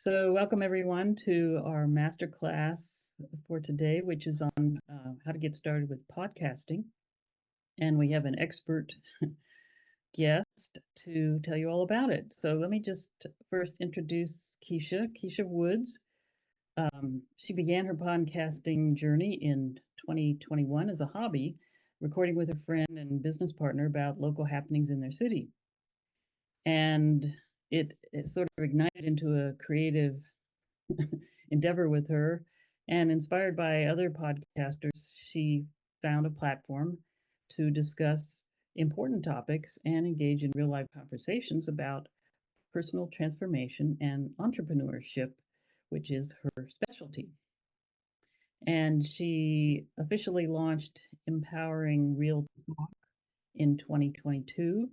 So, welcome everyone to our masterclass for today, which is on how to get started with podcasting. And we have an expert guest to tell you all about it. So, let me just first introduce Kisha Woods. She began her podcasting journey in 2021 as a hobby, recording with a friend and business partner about local happenings in their city. And it sort of ignited into a creative endeavor with her. And inspired by other podcasters, she found a platform to discuss important topics and engage in real life conversations about personal transformation and entrepreneurship, which is her specialty. And she officially launched Empowering Real Talk in 2022.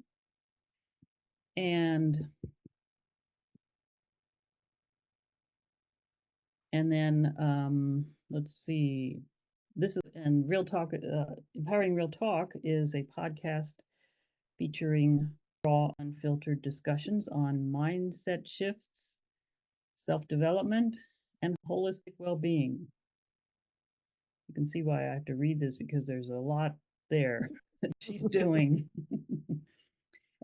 And then let's see. This is and Real Talk. Empowering Real Talk is a podcast featuring raw, unfiltered discussions on mindset shifts, self-development, and holistic well-being. You can see why I have to read this because there's a lot there that she's doing.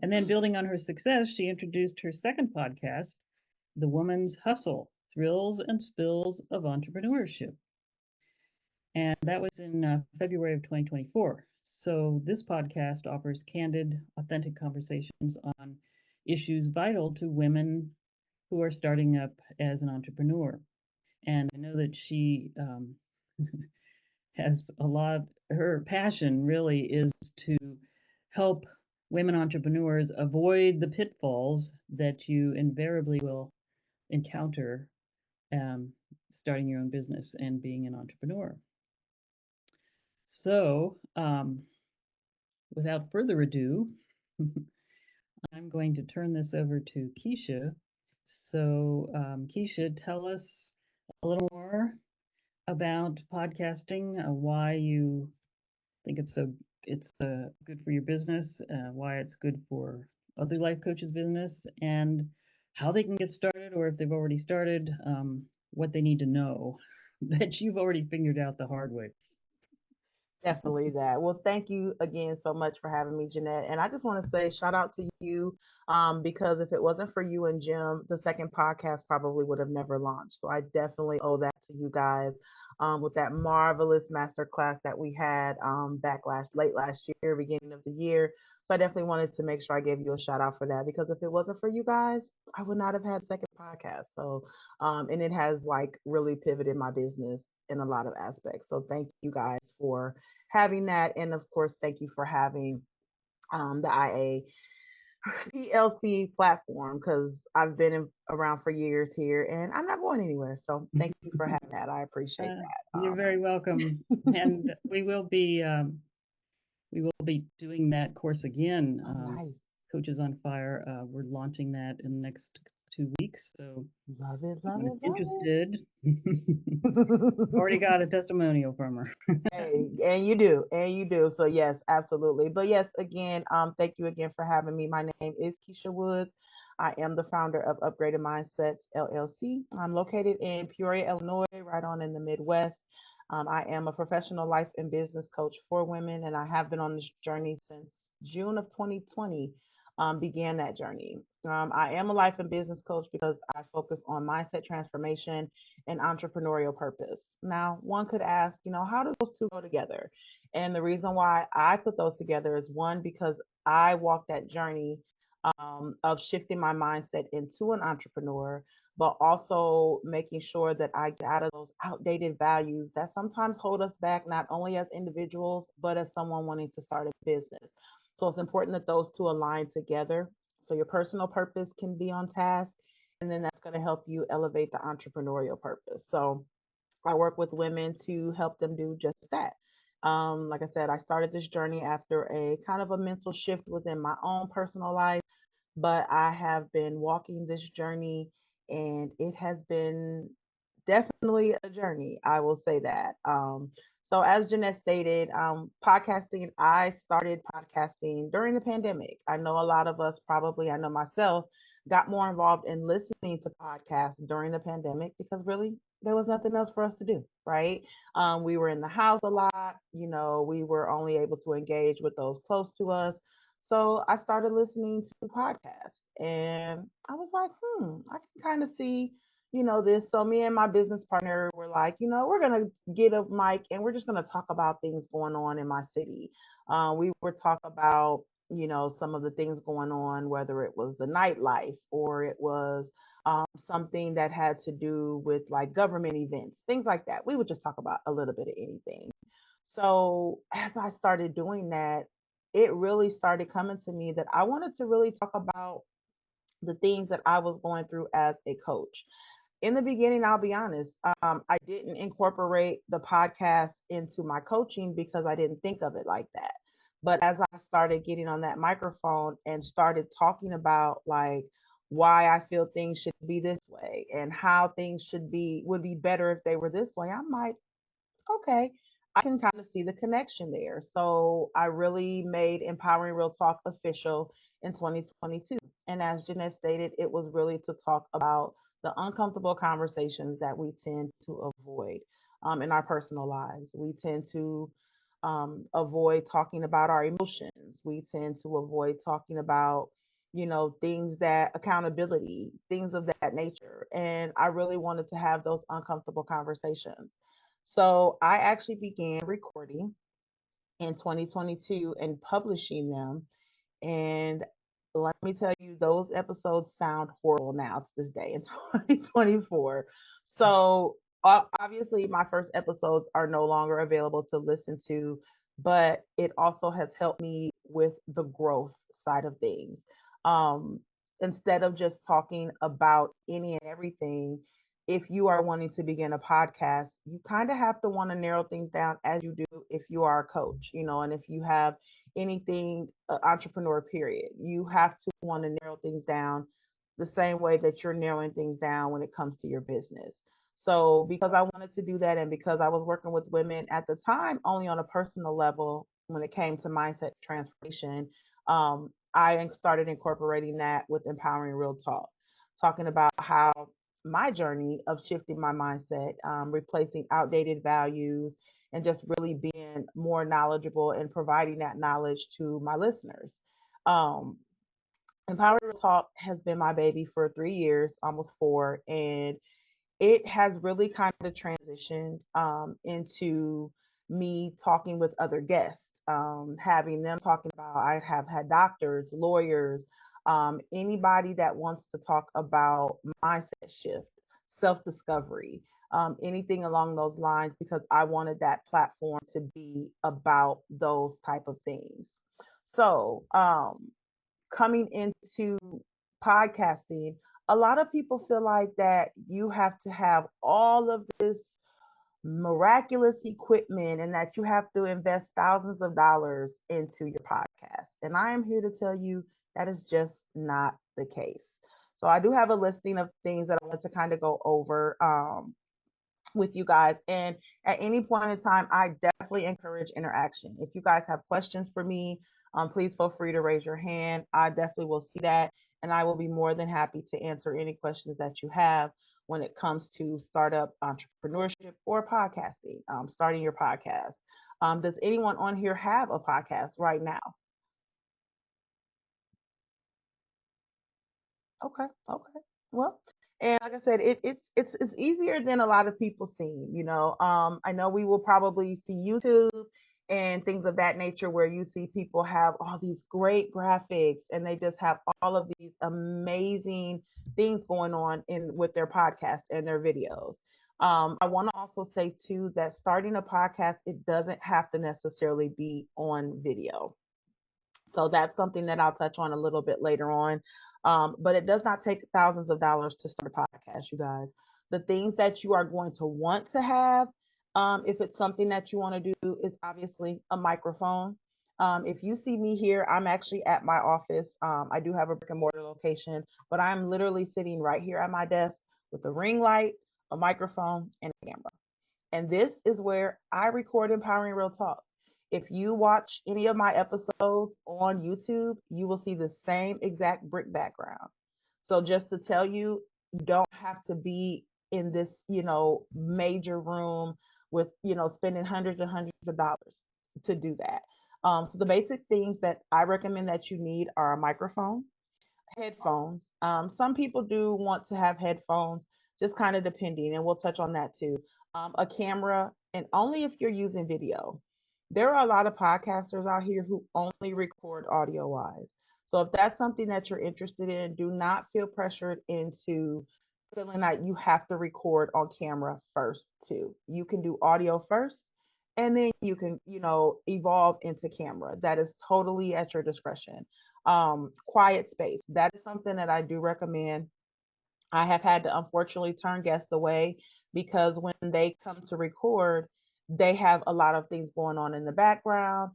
And then, building on her success, she introduced her second podcast, The Woman's Hustle: Thrills and Spills of Entrepreneurship. And that was in February of 2024. So this podcast offers candid, authentic conversations on issues vital to women who are starting up as an entrepreneur. And I know that she has her passion really is to help women entrepreneurs avoid the pitfalls that you invariably will encounter starting your own business and being an entrepreneur. So, without further ado, I'm going to turn this over to Kisha. So, Kisha, tell us a little more about podcasting, why you think it's good for your business, why it's good for other life coaches' business, and how they can get started, or if they've already started, what they need to know that you've already figured out the hard way. Definitely that. Well, thank you again so much for having me, Jeanette. And I just want to say shout out to you because if it wasn't for you and Jim, the second podcast probably would have never launched. So I definitely owe that to you guys with that marvelous masterclass that we had late last year, beginning of the year. So I definitely wanted to make sure I gave you a shout out for that because if it wasn't for you guys, I would not have had a second podcast. So, and it has like really pivoted my business in a lot of aspects. So thank you guys for having that. And of course, thank you for having the IAPLC platform because I've been around for years here and I'm not going anywhere. So thank you for having that. I appreciate that. You're very welcome, and we will be doing that course again. Nice. Coaches on Fire. We're launching that in the next 2 weeks. So Love it, love anyone it, is love interested, already it. got a testimonial from her. Hey, and you do, and you do. So yes, absolutely. But yes, again, thank you again for having me. My name is Kisha Woods. I am the founder of Upgraded Mindsets LLC. I'm located in Peoria, Illinois, right on in the Midwest. I am a professional life and business coach for women, and I have been on this journey since June of 2020. Began that journey. I am a life and business coach because I focus on mindset transformation and entrepreneurial purpose. Now, one could ask, how do those two go together? And the reason why I put those together is one, because I walked that journey of shifting my mindset into an entrepreneur, but also making sure that I get out of those outdated values that sometimes hold us back, not only as individuals, but as someone wanting to start a business. So it's important that those two align together so your personal purpose can be on task. And then that's going to help you elevate the entrepreneurial purpose. So I work with women to help them do just that. Like I said, I started this journey after a kind of a mental shift within my own personal life, but I have been walking this journey and it has been definitely a journey. I will say that. So, as Jeanette stated, podcasting, I started podcasting during the pandemic. I know a lot of us probably, I know myself, got more involved in listening to podcasts during the pandemic because really there was nothing else for us to do, right? We were in the house a lot, we were only able to engage with those close to us. So I started listening to podcasts and I was like, I can kind of see, this. So me and my business partner were like, we're going to get a mic and we're just going to talk about things going on in my city. We would talk about, some of the things going on, whether it was the nightlife or it was something that had to do with like government events, things like that. We would just talk about a little bit of anything. So as I started doing that, it really started coming to me that I wanted to really talk about the things that I was going through as a coach. In the beginning, I'll be honest, I didn't incorporate the podcast into my coaching because I didn't think of it like that. But as I started getting on that microphone and started talking about like why I feel things should be this way and how things would be better if they were this way, I'm like, okay, I can kind of see the connection there. So I really made Empowering Real Talk official in 2022. And as Jeanette stated, it was really to talk about the uncomfortable conversations that we tend to avoid in our personal lives. We tend to avoid talking about our emotions. We tend to avoid talking about, things that accountability, things of that nature. And I really wanted to have those uncomfortable conversations. So I actually began recording in 2022 and publishing them. And let me tell you, those episodes sound horrible now to this day in 2024. So obviously, my first episodes are no longer available to listen to, but it also has helped me with the growth side of things. Um, Instead of just talking about any and everything, if you are wanting to begin a podcast, you kind of have to want to narrow things down as you do if you are a coach, and if you have anything entrepreneur period, you have to want to narrow things down the same way that you're narrowing things down when it comes to your business. So because I wanted to do that and because I was working with women at the time only on a personal level when it came to mindset transformation, I started incorporating that with Empowering Real Talk, talking about how my journey of shifting my mindset, replacing outdated values, and just really being more knowledgeable and providing that knowledge to my listeners. Um, Empower Talk has been my baby for 3 years, almost four, and it has really kind of transitioned into me talking with other guests, having them talking about, I have had doctors, lawyers, anybody that wants to talk about mindset shift, self discovery, anything along those lines, because I wanted that platform to be about those type of things. So, coming into podcasting, a lot of people feel like that you have to have all of this miraculous equipment and that you have to invest thousands of dollars into your podcast. And I am here to tell you that is just not the case. So I do have a listing of things that I want to kind of go over with you guys. And at any point in time, I definitely encourage interaction. If you guys have questions for me, please feel free to raise your hand. I definitely will see that. And I will be more than happy to answer any questions that you have when it comes to startup entrepreneurship or podcasting, starting your podcast. Does anyone on here have a podcast right now? Okay, okay. Well, and like I said, it's easier than a lot of people seem. I know we will probably see YouTube and things of that nature where you see people have all these great graphics and they just have all of these amazing things going on in with their podcast and their videos. I want to also say too that starting a podcast, it doesn't have to necessarily be on video. So that's something that I'll touch on a little bit later on. But it does not take thousands of dollars to start a podcast, you guys. The things that you are going to want to have, if it's something that you want to do, is obviously a microphone. If you see me here, I'm actually at my office. I do have a brick and mortar location, but I'm literally sitting right here at my desk with a ring light, a microphone, and a camera. And this is where I record Empowering Real Talk. If you watch any of my episodes on YouTube, you will see the same exact brick background. So just to tell you, you don't have to be in this, major room with, spending hundreds and hundreds of dollars to do that. So the basic things that I recommend that you need are a microphone, headphones. Some people do want to have headphones, just kind of depending, and we'll touch on that too. A camera, and only if you're using video. There are a lot of podcasters out here who only record audio wise. So if that's something that you're interested in, do not feel pressured into feeling like you have to record on camera first too. You can do audio first and then you can, evolve into camera. That is totally at your discretion. Quiet space. That is something that I do recommend. I have had to unfortunately turn guests away because when they come to record, they have a lot of things going on in the background.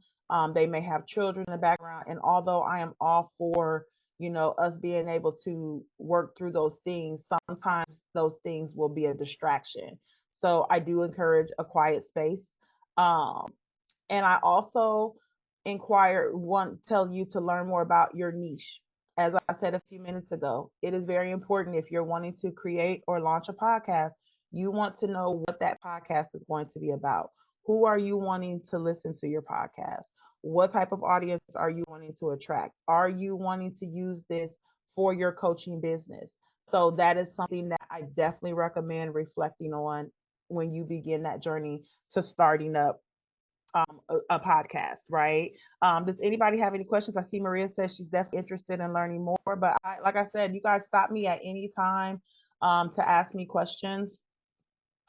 They may have children in the background. And although I am all for, us being able to work through those things, sometimes those things will be a distraction. So I do encourage a quiet space. Um, and I also tell you to learn more about your niche. As I said a few minutes ago, it is very important if you're wanting to create or launch a podcast, you want to know what that podcast is going to be about. Who are you wanting to listen to your podcast? What type of audience are you wanting to attract? Are you wanting to use this for your coaching business? So that is something that I definitely recommend reflecting on when you begin that journey to starting up a podcast, right? Does anybody have any questions? I see Maria says she's definitely interested in learning more, but like I said, you guys stop me at any time to ask me questions.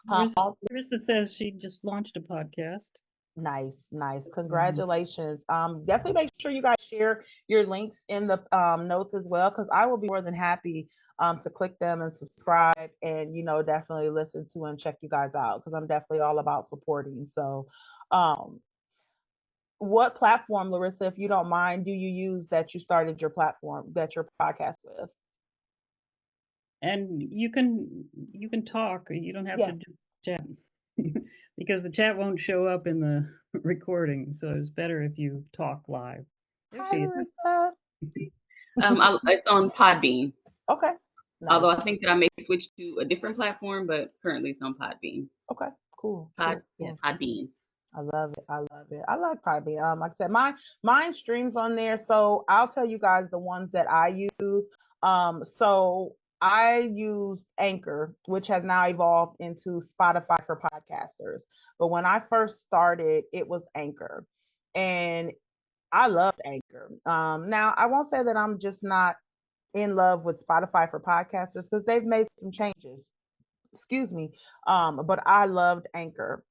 Larissa says she just launched a podcast. Nice, nice. Congratulations. Definitely make sure you guys share your links in the notes as well, because I will be more than happy to click them and subscribe and, definitely listen to and check you guys out because I'm definitely all about supporting. So, um, what platform, Larissa, if you don't mind, do you use that you started your platform, that your podcast with? And you can talk. You don't have to Yeah. just chat because the chat won't show up in the recording. So it's better if you talk live. There Hi, she is. Larissa. It's on Podbean. Okay. Nice. Although I think that I may switch to a different platform, but currently it's on Podbean. Okay. Cool. Pod, Cool. yeah, Cool. Podbean. I love it. I love it. I like Podbean. Like I said, mine streams on there. So I'll tell you guys the ones that I use. So I used Anchor, which has now evolved into Spotify for podcasters. But when I first started, it was Anchor, and I loved Anchor. Now I won't say that I'm just not in love with Spotify for podcasters because they've made some changes. Excuse me. But I loved Anchor.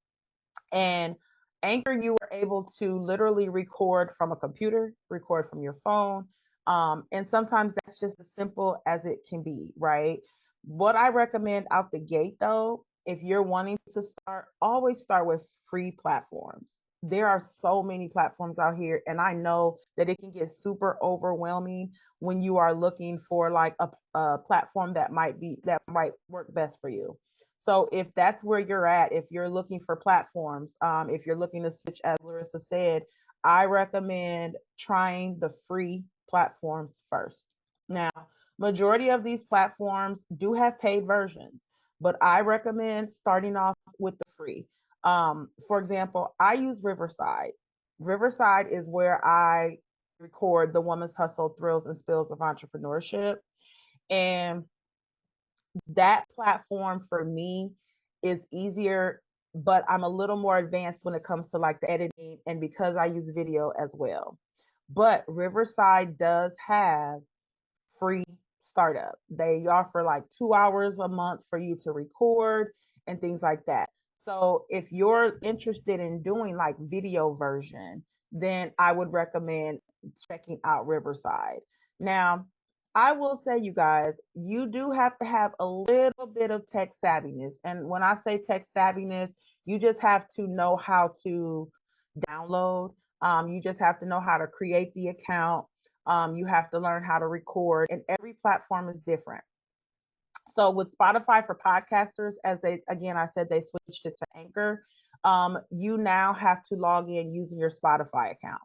And Anchor, you were able to literally record from a computer, record from your phone. And sometimes that's just as simple as it can be, right? What I recommend out the gate, though, if you're wanting to start, always start with free platforms. There are so many platforms out here, and I know that it can get super overwhelming when you are looking for like a platform that might work best for you. So if that's where you're at, if you're looking for platforms, if you're looking to switch, as Larissa said, I recommend trying the free platforms first. Now, majority of these platforms do have paid versions, but I recommend starting off with the free. For example, I use Riverside. Riverside is where I record the Woman's Hustle, Thrills, and Spills of Entrepreneurship. And that platform for me is easier, but I'm a little more advanced when it comes to like the editing and because I use video as well. But Riverside does have free startup. They offer like 2 hours a month for you to record and things like that. So if you're interested in doing like video version, then I would recommend checking out Riverside. Now, I will say, you guys, you do have to have a little bit of tech savviness. And when I say tech savviness, you just have to know how to download. You just have to know how to create the account. You have to learn how to record, and every platform is different. So with Spotify for podcasters, as I said, they switched it to Anchor. You now have to log in using your Spotify account.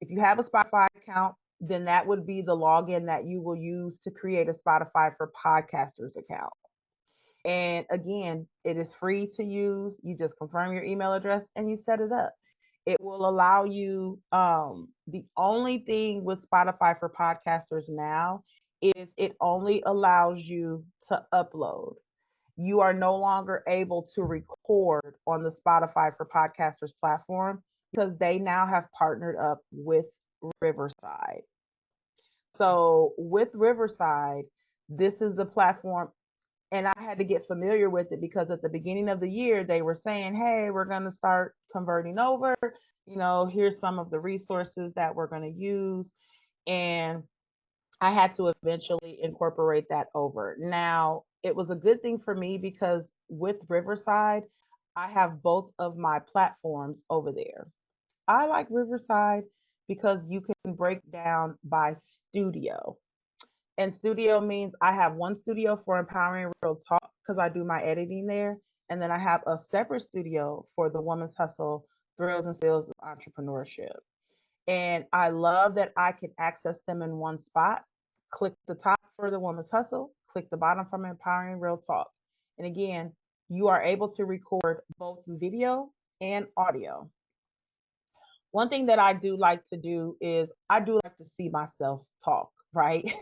If you have a Spotify account, then that would be the login that you will use to create a Spotify for Podcasters account. And again, it is free to use. You just confirm your email address and you set it up. It will allow you, the only thing with Spotify for Podcasters now is it only allows you to upload. You are no longer able to record on the Spotify for Podcasters platform because they now have partnered up with Riverside. So with Riverside, this is the platform, and I had to get familiar with it because at the beginning of the year they were saying, "Hey, we're going to start converting over. Here's some of the resources that we're going to use." And I had to eventually incorporate that over. Now, it was a good thing for me because with Riverside, I have both of my platforms over there. I like Riverside because you can break down by studio. And studio means I have one studio for Empowering Real Talk because I do my editing there. And then I have a separate studio for the Woman's Hustle, Thrills and Spills of Entrepreneurship. And I love that I can access them in one spot. Click the top for the Woman's Hustle, click the bottom from Empowering Real Talk. And again, you are able to record both video and audio. One thing that I do like to do is I do like to see myself talk, right?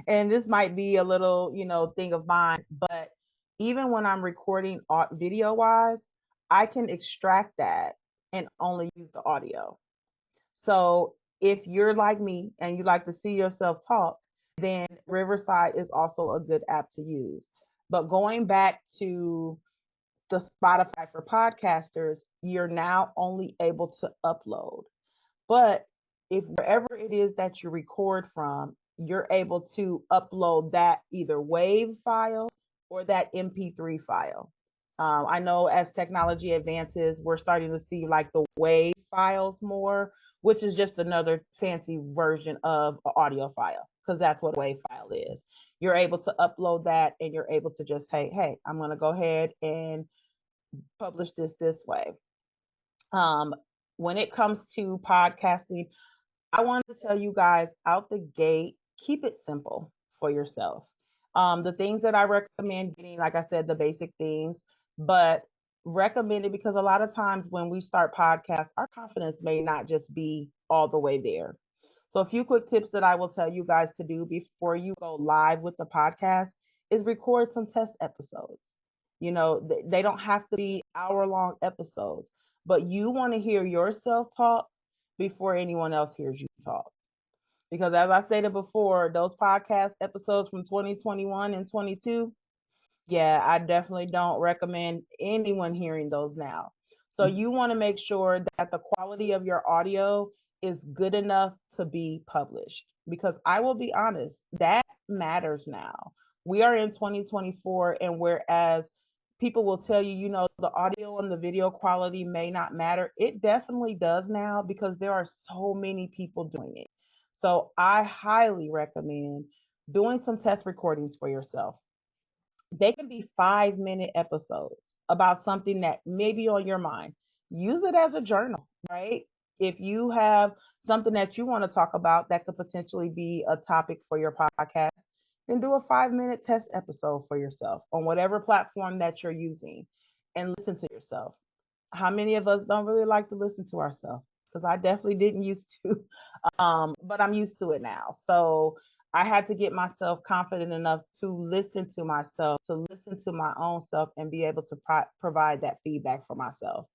And this might be a little, thing of mine, but even when I'm recording video wise, I can extract that and only use the audio. So if you're like me and you like to see yourself talk, then Riverside is also a good app to use. But going back to the Spotify for Podcasters, you're now only able to upload. But if wherever it is that you record from, you're able to upload that either WAV file or that MP3 file. I know as technology advances, we're starting to see like the WAV files more, which is just another fancy version of an audio file because that's what a WAV file is. You're able to upload that and you're able to just, hey, I'm going to go ahead and publish this way. When it comes to podcasting, I wanted to tell you guys out the gate, keep it simple for yourself. The things that I recommend getting, like I said, the basic things, but recommend it because a lot of times when we start podcasts, our confidence may not just be all the way there. So a few quick tips that I will tell you guys to do before you go live with the podcast is record some test episodes. They don't have to be hour-long episodes, but you want to hear yourself talk before anyone else hears you talk. Because as I stated before, those podcast episodes from 2021 and 22, yeah, I definitely don't recommend anyone hearing those now. So you want to make sure that the quality of your audio is good enough to be published. Because I will be honest, that matters now. We are in 2024, and whereas people will tell you, the audio and the video quality may not matter, it definitely does now because there are so many people doing it. So I highly recommend doing some test recordings for yourself. They can be 5-minute episodes about something that may be on your mind. Use it as a journal, right? If you have something that you want to talk about that could potentially be a topic for your podcast, then do a 5-minute test episode for yourself on whatever platform that you're using and listen to yourself. How many of us don't really like to listen to ourselves? Because I definitely didn't used to, but I'm used to it now. So I had to get myself confident enough to listen to myself, to listen to my own self and be able to provide that feedback for myself.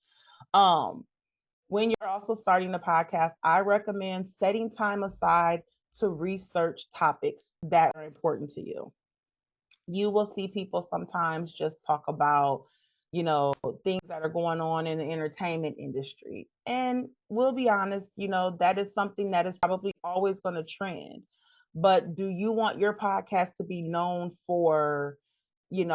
When you're also starting a podcast, I recommend setting time aside to research topics that are important to you. You will see people sometimes just talk about, things that are going on in the entertainment industry. And we'll be honest, that is something that is probably always going to trend. But do you want your podcast to be known for,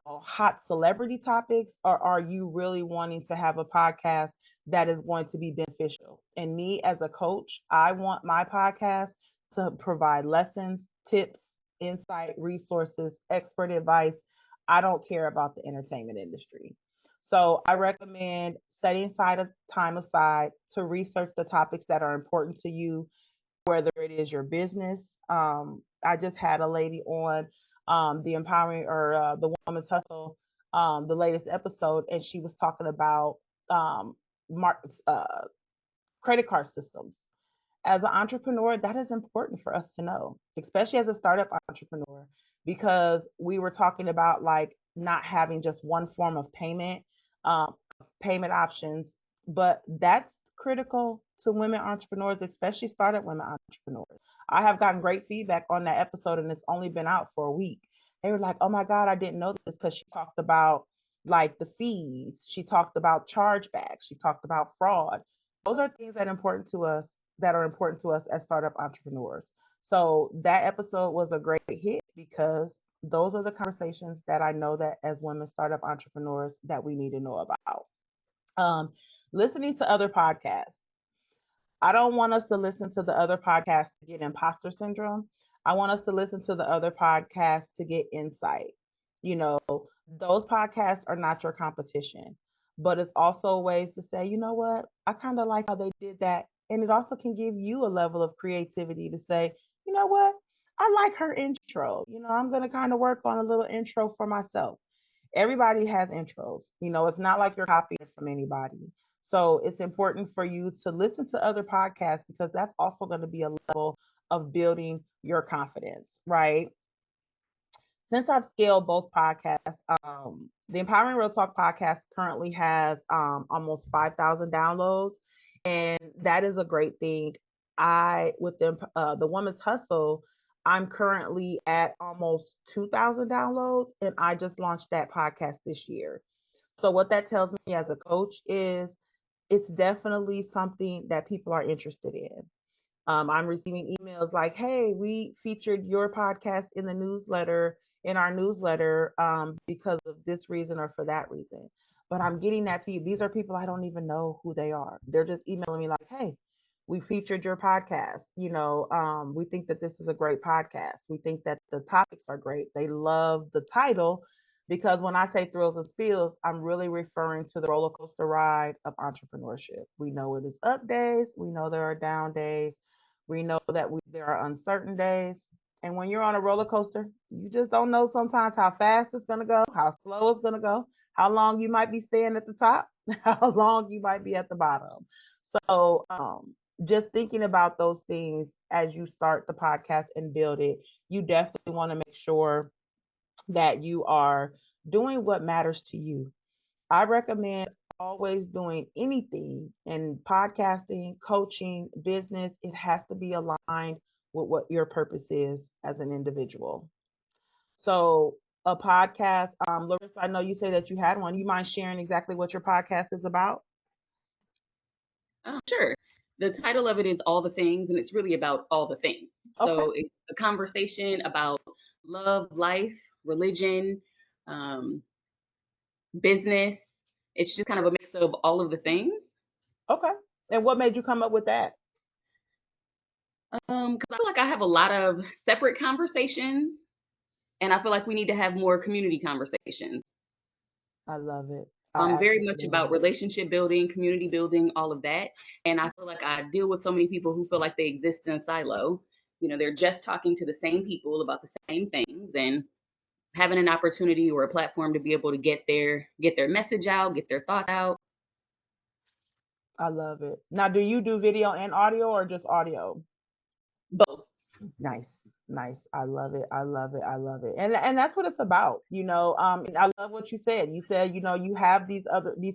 hot celebrity topics, or are you really wanting to have a podcast that is going to be beneficial? And me as a coach, I want my podcast to provide lessons, tips, insight, resources, expert advice. I don't care about the entertainment industry. So I recommend setting time aside to research the topics that are important to you, whether great is your business. I just had a lady on the Empowering or the Woman's Hustle, the latest episode, and she was talking about um, mar- uh, credit card systems. As an entrepreneur, that is important for us to know, especially as a startup entrepreneur, because we were talking about like not having just one form of um, payment options, but that's critical to women entrepreneurs, especially startup women entrepreneurs. I have gotten great feedback on that episode, and it's only been out for a week. They were like, "Oh my God, I didn't know this," because she talked about like the fees, she talked about chargebacks, she talked about fraud. Those are things that are important to us as startup entrepreneurs. So that episode was a great hit because those are the conversations that I know that as women startup entrepreneurs that we need to know about. Um, Listening to other podcasts. I don't want us to listen to the other podcasts to get imposter syndrome. I want us to listen to the other podcasts to get insight. You know, those podcasts are not your competition, but it's also ways to say, you know what, I kind of like how they did that. And it also can give you a level of creativity to say, you know what, I like her intro. I'm going to kind of work on a little intro for myself. Everybody has intros. It's not like you're copying it from anybody. So it's important for you to listen to other podcasts because that's also going to be a level of building your confidence, right? Since I've scaled both podcasts, the Empowering Real Talk podcast currently has almost 5,000 downloads, and that is a great thing. With the Woman's Hustle, I'm currently at almost 2,000 downloads, and I just launched that podcast this year. So what that tells me as a coach is it's definitely something that people are interested in. I'm receiving emails like, "Hey, we featured your podcast in our newsletter, because of this reason or for that reason." But I'm getting that feed. These are people I don't even know who they are. They're just emailing me like, "Hey, we featured your podcast. We think that this is a great podcast. We think that the topics are great." They love the title because when I say thrills and spills, I'm really referring to the roller coaster ride of entrepreneurship. We know it is up days. We know there are down days. We know that there are uncertain days. And when you're on a roller coaster, you just don't know sometimes how fast it's going to go, how slow it's going to go, how long you might be staying at the top, how long you might be at the bottom. So, just thinking about those things as you start the podcast and build it, you definitely want to make sure that you are doing what matters to you. I recommend always doing anything in podcasting, coaching, business. It has to be aligned with what your purpose is as an individual. So, a podcast, Larissa, I know you say that you had one. You mind sharing exactly what your podcast is about? Sure. The title of it is All the Things, and it's really about all the things. Okay. So it's a conversation about love, life, religion, um, business. It's just kind of a mix of all of the things. Okay. And what made you come up with that? Because I feel like I have a lot of separate conversations, and I feel like we need to have more community conversations. I love it. So I I'm very absolutely much love about it. relationship building, community building, all of that. And I feel like I deal with so many people who feel like they exist in a silo. They're just talking to the same people about the same things, and having an opportunity or a platform to be able to get their message out, get their thoughts out. I love it. Now, do you do video and audio or just audio? Both. Nice, nice. I love it. I love it. I love it. And that's what it's about. And I love what you said. You said, you have these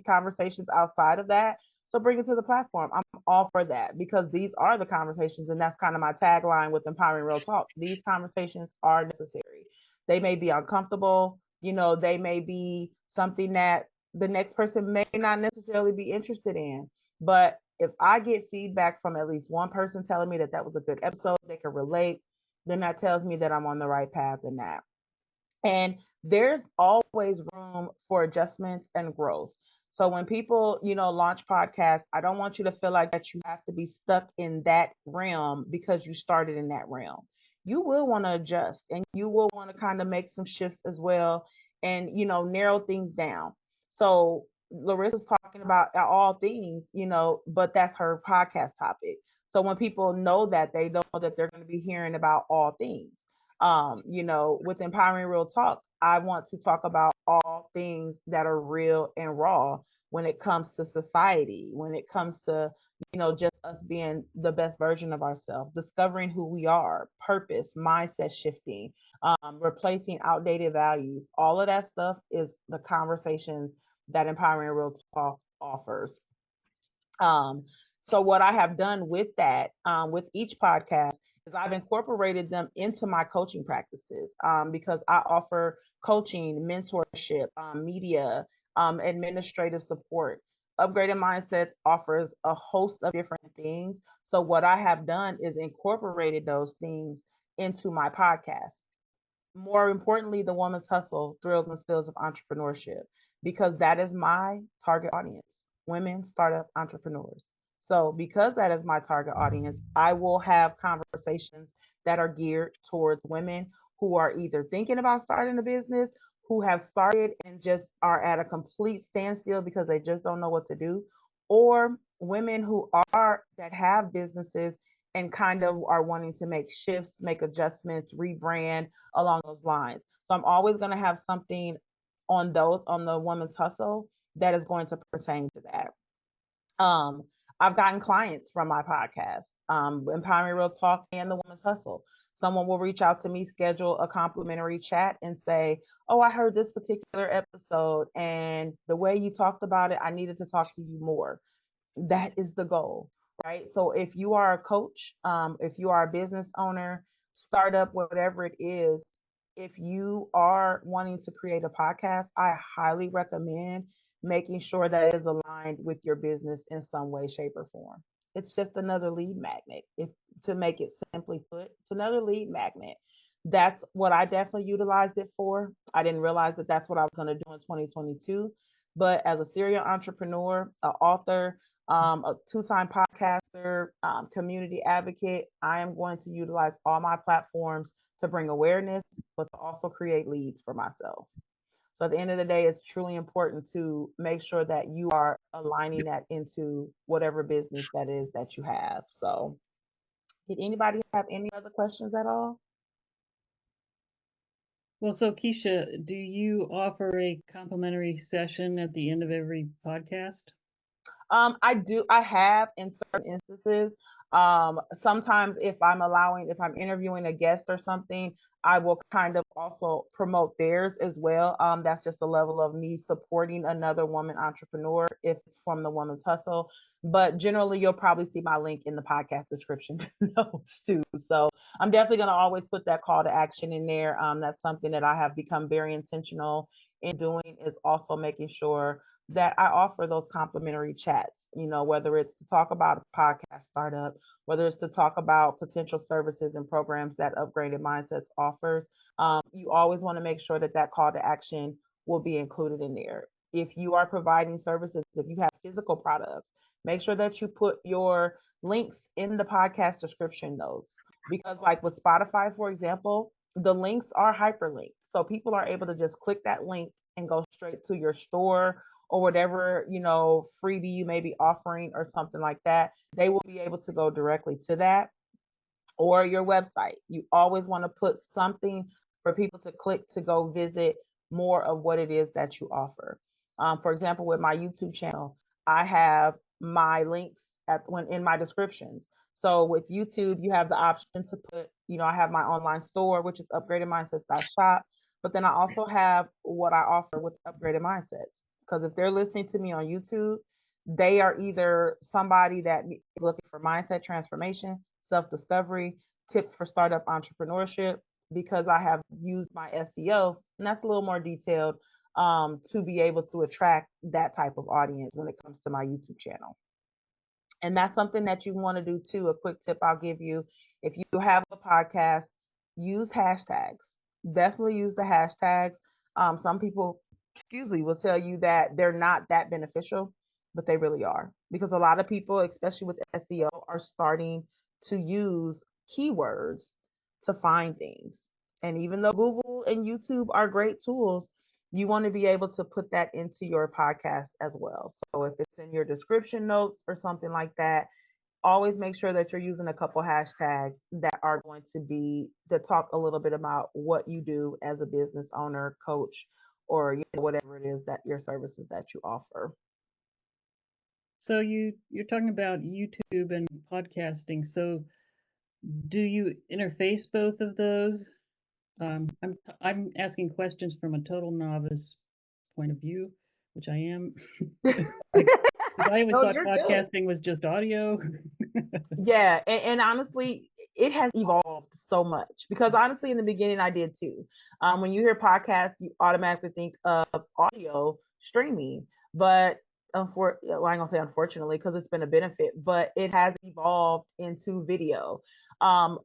conversations outside of that. So bring it to the platform. I'm all for that because these are the conversations, and that's kind of my tagline with Empowering Real Talk. These conversations are necessary. They may be uncomfortable, they may be something that the next person may not necessarily be interested in. But if I get feedback from at least one person telling me that that was a good episode, they can relate, then that tells me that I'm on the right path in that. And there's always room for adjustments and growth. So when people, launch podcasts, I don't want you to feel like that you have to be stuck in that realm because you started in that realm. You will want to adjust and you will want to kind of make some shifts as well and, narrow things down. So Larissa's talking about all things, but that's her podcast topic. So when people know that, they know that they're going to be hearing about all things. With Empowering Real Talk, I want to talk about all things that are real and raw when it comes to society, when it comes to, just us being the best version of ourselves, discovering who we are, purpose, mindset shifting, replacing outdated values. All of that stuff is the conversations that Empowering Real Talk offers. So what I have done with that, with each podcast, is I've incorporated them into my coaching practices, because I offer coaching, mentorship, media, administrative support. Upgraded Mindsets offers a host of different things. So what I have done is incorporated those things into my podcast. More importantly, the woman's hustle, thrills and spills of entrepreneurship, because that is my target audience, women startup entrepreneurs. So, because that is my target audience, I will have conversations that are geared towards women who are either thinking about starting a business, who have started and just are at a complete standstill because they just don't know what to do, or women who are that have businesses and kind of are wanting to make shifts, make adjustments, rebrand along those lines. So I'm always going to have something on the women's hustle that is going to pertain to that. Um, I've gotten clients from my podcast, Empowering Real Talk and the Women's Hustle. Someone will reach out to me, schedule a complimentary chat, and say, "Oh, I heard this particular episode, and the way you talked about it, I needed to talk to you more." That is the goal, right? So if you are a coach, if you are a business owner, startup, whatever it is, if you are wanting to create a podcast, I highly recommend making sure that it is aligned with your business in some way, shape, or form. It's just another lead magnet. If to make it simply put, it's another lead magnet. That's what I definitely utilized it for. I didn't realize that that's what I was going to do in 2022. But as a serial entrepreneur, an author, a two-time podcaster, community advocate, I am going to utilize all my platforms to bring awareness, but to also create leads for myself. So at the end of the day, it's truly important to make sure that you are aligning that into whatever business that is that you have. So did anybody have any other questions at all? Well, so Kisha, do you offer a complimentary session at the end of every podcast? I do. I have in certain instances. Sometimes if if I'm interviewing a guest or something, I will kind of also promote theirs as well. That's just a level of me supporting another woman entrepreneur if it's from the Woman's Hustle. But generally, you'll probably see my link in the podcast description notes too. So I'm definitely going to always put that call to action in there. That's something that I have become very intentional in doing, is also making sure that I offer those complimentary chats, whether it's to talk about a podcast startup, whether it's to talk about potential services and programs that Upgraded Mindsets offers. You always want to make sure that that call to action will be included in there. If you are providing services, if you have physical products, make sure that you put your links in the podcast description notes. Because, like with Spotify, for example, the links are hyperlinked. So people are able to just click that link and go straight to your store or whatever, freebie you may be offering or something like that. They will be able to go directly to that, or your website. You always want to put something for people to click to go visit more of what it is that you offer. For example, with my YouTube channel, I have my links in my descriptions. So with YouTube, you have the option to put, I have my online store, which is upgradedmindsets.shop. But then I also have what I offer with Upgraded Mindsets. Because if they're listening to me on YouTube, they are either somebody that is looking for mindset transformation, self-discovery, tips for startup entrepreneurship, because I have used my SEO, and that's a little more detailed, to be able to attract that type of audience when it comes to my YouTube channel. And that's something that you want to do too. A quick tip I'll give you: if you have a podcast, use hashtags. Definitely use the hashtags. Some people, will tell you that they're not that beneficial, but they really are, because a lot of people, especially with SEO, are starting to use keywords to find things. And even though Google and YouTube are great tools, you want to be able to put that into your podcast as well. So if it's in your description notes or something like that, always make sure that you're using a couple hashtags that are going to be to talk a little bit about what you do as a business owner, coach, or whatever it is that your services that you offer. So you're talking about YouTube and podcasting. So do you interface both of those? I'm asking questions from a total novice point of view, which I am. Because I always No, thought you're good. podcasting was just audio. Yeah, and honestly, it has evolved so much because honestly, in the beginning, I did too. When you hear podcasts, you automatically think of audio streaming, but well, I ain't gonna say unfortunately because it's been a benefit, but it has evolved into video.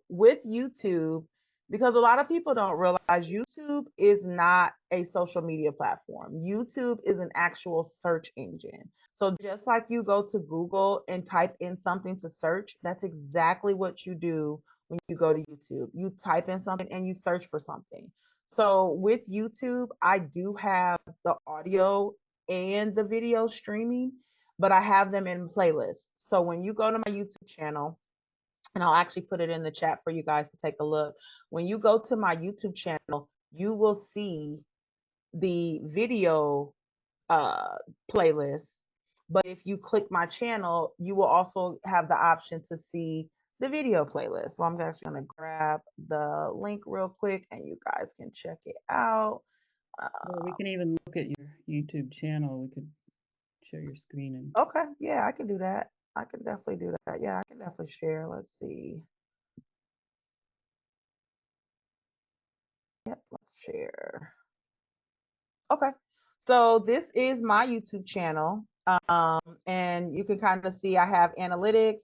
With YouTube, because a lot of people don't realize YouTube is not a social media platform. YouTube is an actual search engine. So just like you go to Google and type in something to search, that's exactly what you do when you go to YouTube. You type in something and you search for something. So with YouTube, I do have the audio and the video streaming, but I have them in playlists. So when you go to my YouTube channel, and I'll actually put it in the chat for you guys to take a look. When you go to my YouTube channel, you will see the video playlist. But if you click my channel, you will also have the option to see the video playlist. So I'm actually going to grab the link real quick and you guys can check it out. Or we can even look at your YouTube channel. We could share your screen and Okay, yeah, I can do that. I can definitely do that. Yeah, I can definitely share. Let's see. Yep, let's share. Okay. So this is my YouTube channel. And you can kind of see I have analytics.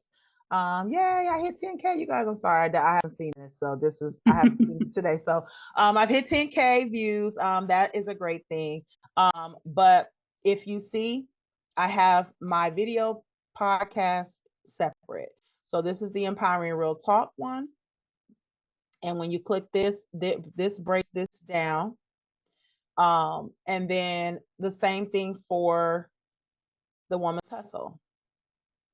Yay, I hit 10K, you guys. I'm sorry, I haven't seen this. So I haven't seen this today. So I've hit 10K views. That is a great thing. But if you see, I have my video podcast separate. So this is the Empowering Real Talk one. And when you click this breaks this down. And then the same thing for the Woman's Hustle.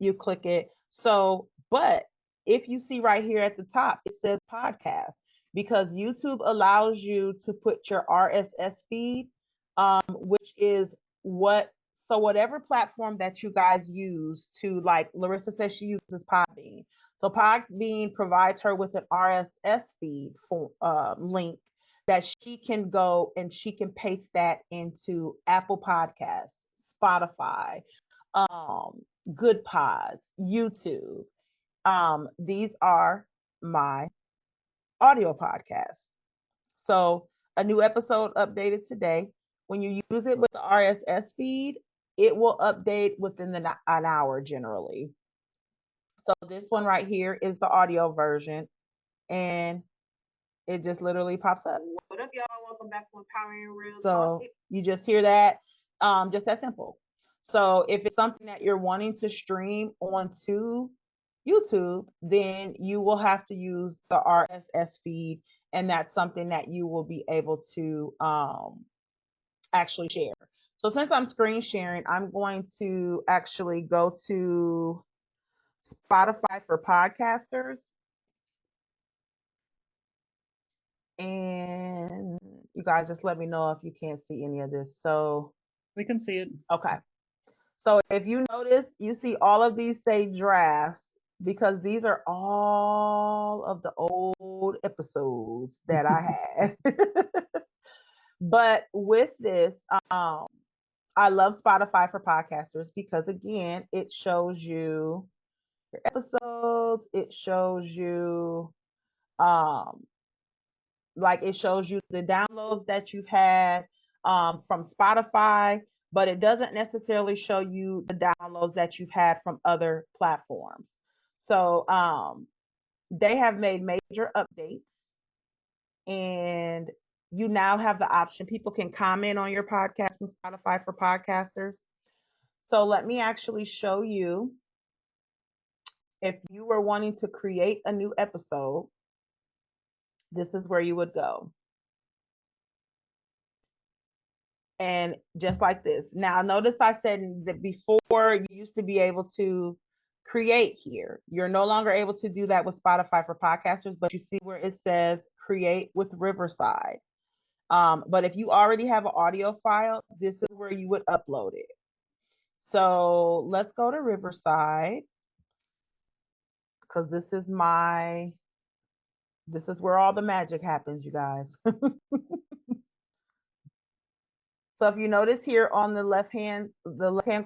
You click it. So, but if you see right here at the top, it says podcast because YouTube allows you to put your RSS feed, which is whatever platform that you guys use to, like Larissa says she uses Podbean. So Podbean provides her with an RSS feed for link that she can go and she can paste that into Apple Podcasts, Spotify, Good Pods, YouTube. These are my audio podcasts. So a new episode updated today. When you use it with the RSS feed, it will update within an hour generally. So this one right here is the audio version, and it just literally pops up. What up, y'all? Welcome back to Empowering Real Talk. So you just hear that, just that simple. So if it's something that you're wanting to stream onto YouTube, then you will have to use the RSS feed, and that's something that you will be able to actually share. So since I'm screen sharing, I'm going to actually go to Spotify for podcasters. And you guys just let me know if you can't see any of this. So we can see it. Okay. So if you notice, you see all of these say drafts because these are all of the old episodes that I had. But with this, I love Spotify for podcasters because again, it shows you your episodes, it shows you it shows you the downloads that you've had from Spotify, but it doesn't necessarily show you the downloads that you've had from other platforms. So they have made major updates, and you now have the option. People can comment on your podcast from Spotify for podcasters. So let me actually show you. If you were wanting to create a new episode, this is where you would go. And just like this. Now, notice I said that before you used to be able to create here. You're no longer able to do that with Spotify for podcasters, but you see where it says create with Riverside. But if you already have an audio file, this is where you would upload it. So let's go to Riverside, because this is where all the magic happens, you guys. So if you notice here on the left-hand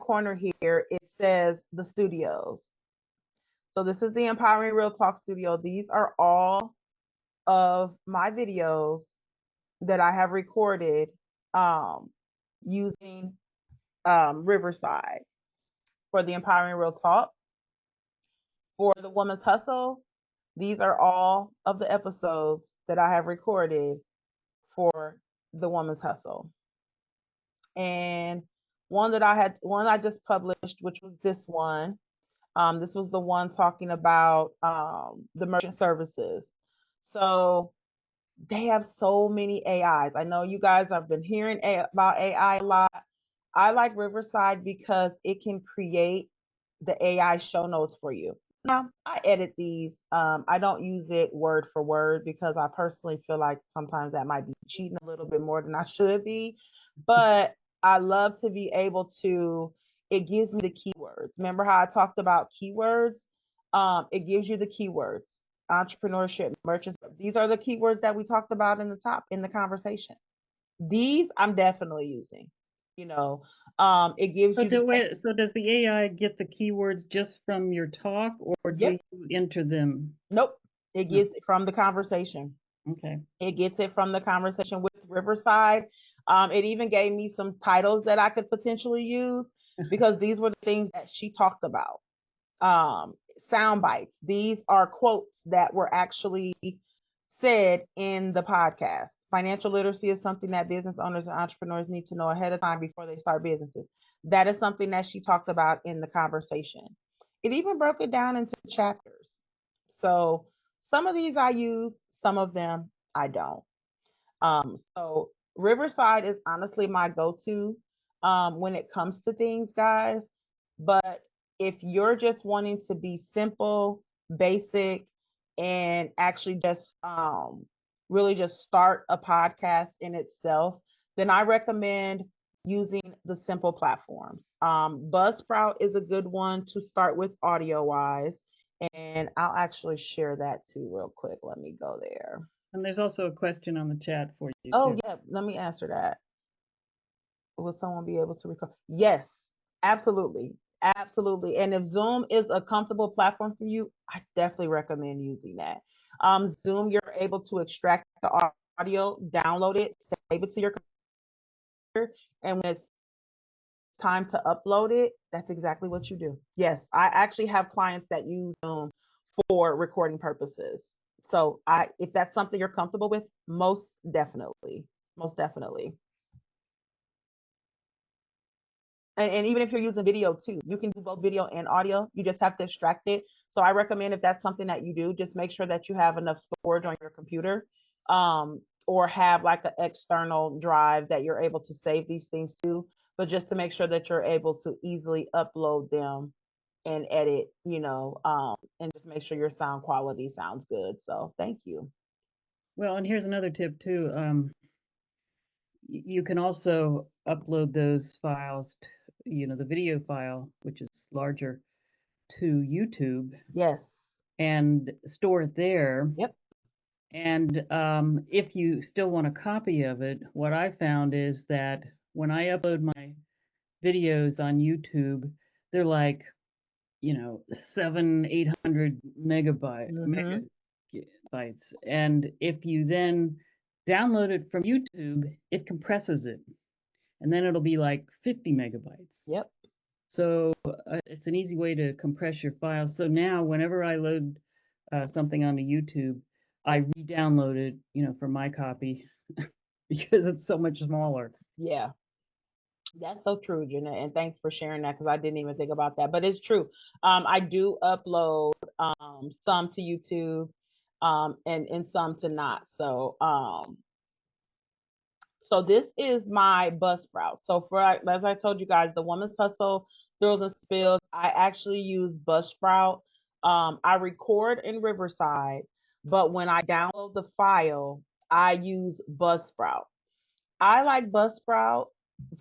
corner here, it says the studios. So this is the Empowering Real Talk Studio. These are all of my videos that I have recorded using Riverside. For the Empowering Real Talk, for the Woman's Hustle, these are all of the episodes that I have recorded for the Woman's Hustle. And one I just published, which was this one. This was the one talking about the merchant services. So they have so many AIs. I know you guys have been hearing about AI a lot. I like Riverside because it can create the AI show notes for you. Now, I edit these. I don't use it word for word because I personally feel like sometimes that might be cheating a little bit more than I should be. But I love to be able to, it gives me the keywords. Remember how I talked about keywords? It gives you the keywords. Entrepreneurship, merchants. These are the keywords that we talked about in the conversation. These I'm definitely using. It gives you So does the AI get the keywords just from your talk, or do Yep. you enter them? Nope. It gets it from the conversation. Okay. It gets it from the conversation with Riverside. It even gave me some titles that I could potentially use because these were the things that she talked about. Sound bites. These are quotes that were actually said in the podcast. Financial literacy is something that business owners and entrepreneurs need to know ahead of time before they start businesses. That is something that she talked about in the conversation. It even broke it down into chapters. So some of these I use, some of them I don't. So Riverside is honestly my go-to when it comes to things, guys. But if you're just wanting to be simple, basic, and actually just really just start a podcast in itself, then I recommend using the simple platforms. Buzzsprout is a good one to start with audio wise. And I'll actually share that too real quick. Let me go there. And there's also a question on the chat for you. Oh, too. yeah. Let me answer that. Will someone be able to record? Yes, absolutely. Absolutely. And if Zoom is a comfortable platform for you, I definitely recommend using that. Zoom, you're able to extract the audio, download it, save it to your computer, and when it's time to upload it, that's exactly what you do. Yes, I actually have clients that use Zoom for recording purposes. So if that's something you're comfortable with, most definitely. Most definitely. And even if you're using video too, you can do both video and audio. You just have to extract it. So I recommend if that's something that you do, just make sure that you have enough storage on your computer, or have like an external drive that you're able to save these things to, but just to make sure that you're able to easily upload them and edit, and just make sure your sound quality sounds good. So thank you. Well, and here's another tip too. You can also upload those files, the video file, which is larger, to YouTube. Yes. And store it there. Yep. And if you still want a copy of it, what I found is that when I upload my videos on YouTube, they're like, 800 megabytes. And if you then download it from YouTube, it compresses it. And then it'll be like 50 megabytes. Yep. So it's an easy way to compress your files. So now whenever I load something onto YouTube, I re-download it, for my copy because it's so much smaller. Yeah. That's so true, Jenna, and thanks for sharing that because I didn't even think about that. But it's true. I do upload some to YouTube, and some to not. So So this is my Buzzsprout. So for, as I told you guys, the Woman's Hustle, Thrills and Spills, I actually use Buzzsprout. I record in Riverside, but when I download the file, I use Buzzsprout. I like Buzzsprout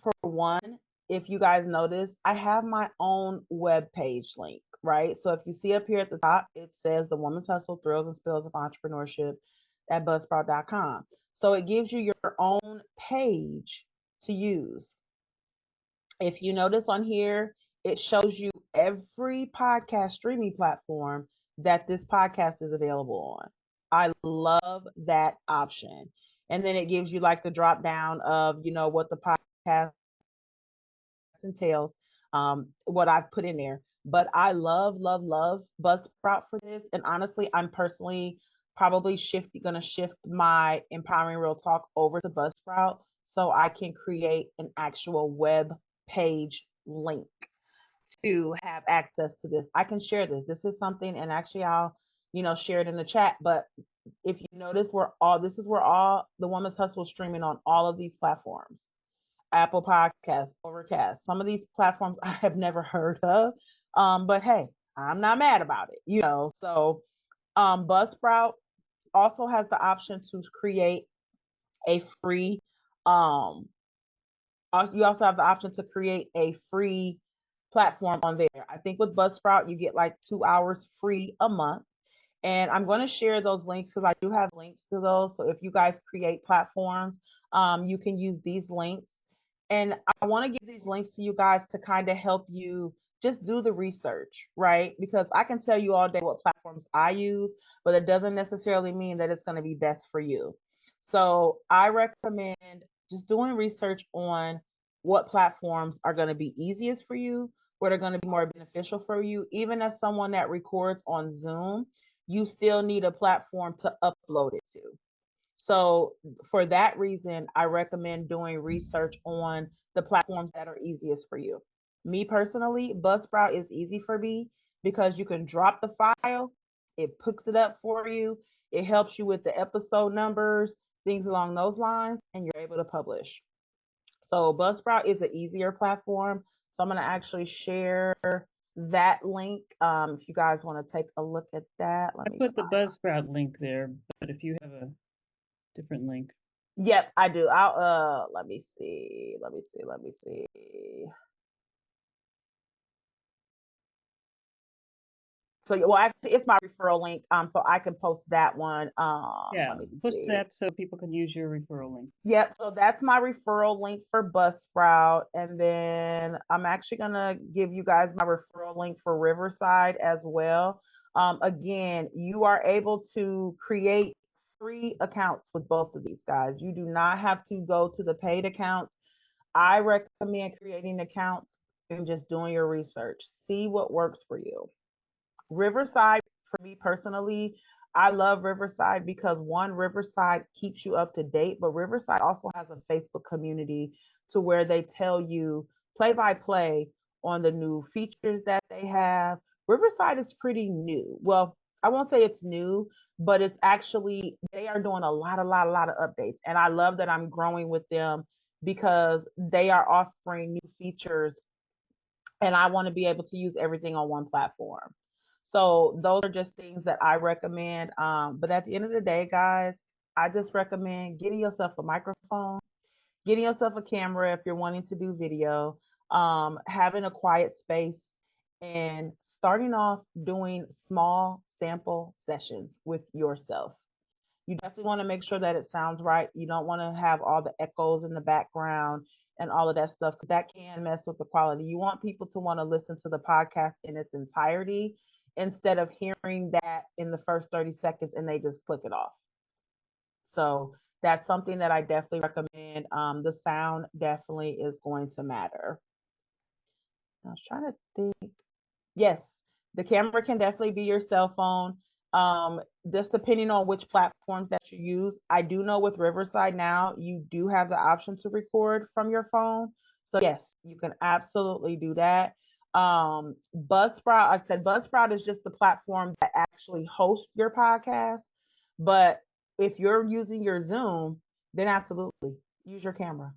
for one. If you guys notice, I have my own web page link, right? So if you see up here at the top, it says the Woman's Hustle, Thrills and Spills of Entrepreneurship at buzzsprout.com. So it gives you your own page to use. If you notice on here, it shows you every podcast streaming platform that this podcast is available on. I love that option. And then it gives you like the drop down of, what the podcast entails, what I've put in there. But I love, love, love Buzzsprout for this. And honestly, I'm personally probably going to shift my Empowering Real Talk over to Buzzsprout so I can create an actual web page link to have access to this. I can share this. This is something, and actually I'll, share it in the chat. But if you notice, this is where all the Woman's Hustle is streaming on all of these platforms. Apple Podcasts, Overcast. Some of these platforms I have never heard of. But hey, I'm not mad about it, So Buzzsprout also has the option to create a free you also have the option to create a free platform on there. I think with Buzzsprout you get like 2 hours free a month. And I'm going to share those links because I do have links to those. So if you guys create platforms, you can use these links. And I want to give these links to you guys to kind of help you just do the research, right? Because I can tell you all day what platforms I use, but it doesn't necessarily mean that it's going to be best for you. So I recommend just doing research on what platforms are going to be easiest for you, what are going to be more beneficial for you. Even as someone that records on Zoom, you still need a platform to upload it to. So for that reason, I recommend doing research on the platforms that are easiest for you. Me personally, Buzzsprout is easy for me because you can drop the file, it picks it up for you, it helps you with the episode numbers, things along those lines, and you're able to publish. So Buzzsprout is an easier platform. So I'm going to actually share that link. If you guys want to take a look at that, I put the Buzzsprout link there, but if you have a different link. Yep, I do. I'll let me see. So well, actually, it's my referral link. So I can post that one. Yeah, let me post see. that so people can use your referral link. Yep. So that's my referral link for Buzzsprout, and then I'm actually gonna give you guys my referral link for Riverside as well. Again, you are able to create free accounts with both of these guys. You do not have to go to the paid accounts. I recommend creating accounts and just doing your research. See what works for you. Riverside, for me personally, I love Riverside because one, Riverside keeps you up to date, but Riverside also has a Facebook community to where they tell you play by play on the new features that they have. Riverside is pretty new. Well, I won't say it's new, but it's actually, they are doing a lot of updates. And I love that I'm growing with them because they are offering new features and I want to be able to use everything on one platform. So those are just things that I recommend. But at the end of the day, guys, I just recommend getting yourself a microphone, getting yourself a camera if you're wanting to do video, having a quiet space, and starting off doing small sample sessions with yourself. You definitely want to make sure that it sounds right. You don't want to have all the echoes in the background and all of that stuff, because that can mess with the quality. You want people to want to listen to the podcast in its entirety instead of hearing that in the first 30 seconds and they just click it off. So that's something that I definitely recommend. The sound definitely is going to matter. I was trying to think. Yes, the camera can definitely be your cell phone. Just depending on which platforms that you use. I do know with Riverside now, you do have the option to record from your phone. So yes, you can absolutely do that. Buzzsprout, like I said, Buzzsprout is just the platform that actually hosts your podcast. But if you're using your Zoom, then absolutely, use your camera.